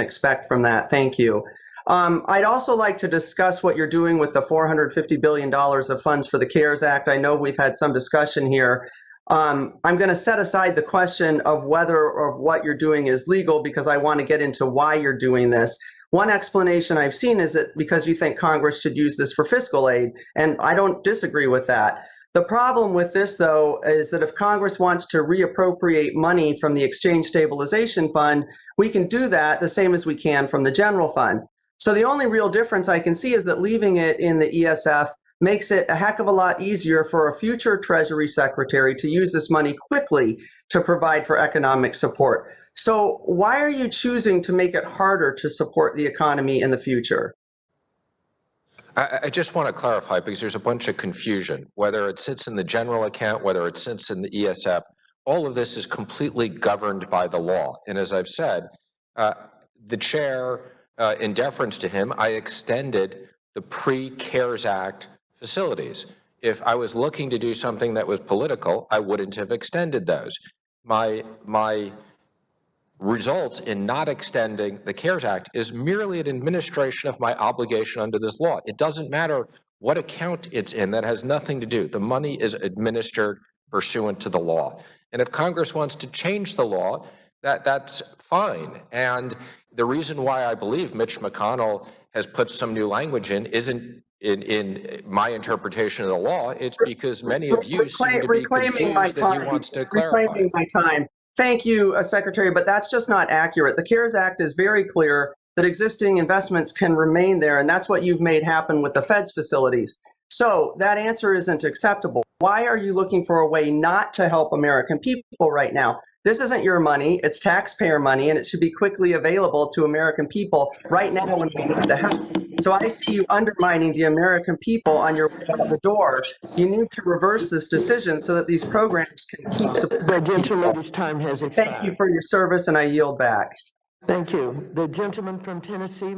expect from that. Thank you. I'd also like to discuss what you're doing with the $450 billion of funds for the CARES Act. I know we've had some discussion here. I'm going to set aside the question of whether or what you're doing is legal because I want to get into why you're doing this. One explanation I've seen is that because you think Congress should use this for fiscal aid, and I don't disagree with that. The problem with this, though, is that if Congress wants to reappropriate money from the Exchange Stabilization Fund, we can do that the same as we can from the general fund. So the only real difference I can see is that leaving it in the ESF makes it a heck of a lot easier for a future Treasury Secretary to use this money quickly to provide for economic support. So why are you choosing to make it harder to support the economy in the future? I just want to clarify because there's a bunch of confusion, whether it sits in the general account, whether it sits in the ESF, all of this is completely governed by the law. And as I've said, the chair, in deference to him, I extended the pre-CARES Act facilities. If I was looking to do something that was political, I wouldn't have extended those. My results in not extending the CARES Act is merely an administration of my obligation under this law. It doesn't matter what account it's in. That has nothing to do. The money is administered pursuant to the law. And if Congress wants to change the law, that's fine. And the reason why I believe Mitch McConnell has put some new language in isn't in my interpretation of the law. It's because many of you seem to be confused that he wants to clarify. Reclaiming my time. Thank you, Secretary, but that's just not accurate. The CARES Act is very clear that existing investments can remain there, and that's what you've made happen with the Fed's facilities. So that answer isn't acceptable. Why are you looking for a way not to help American people right now? This isn't your money, it's taxpayer money, and it should be quickly available to American people right now when we need the help. So I see you undermining the American people on your way out the door. You need to reverse this decision so that these programs can keep supporting the gentleman's time has expired. Thank you for your service, and I yield back. Thank you. The gentleman from Tennessee.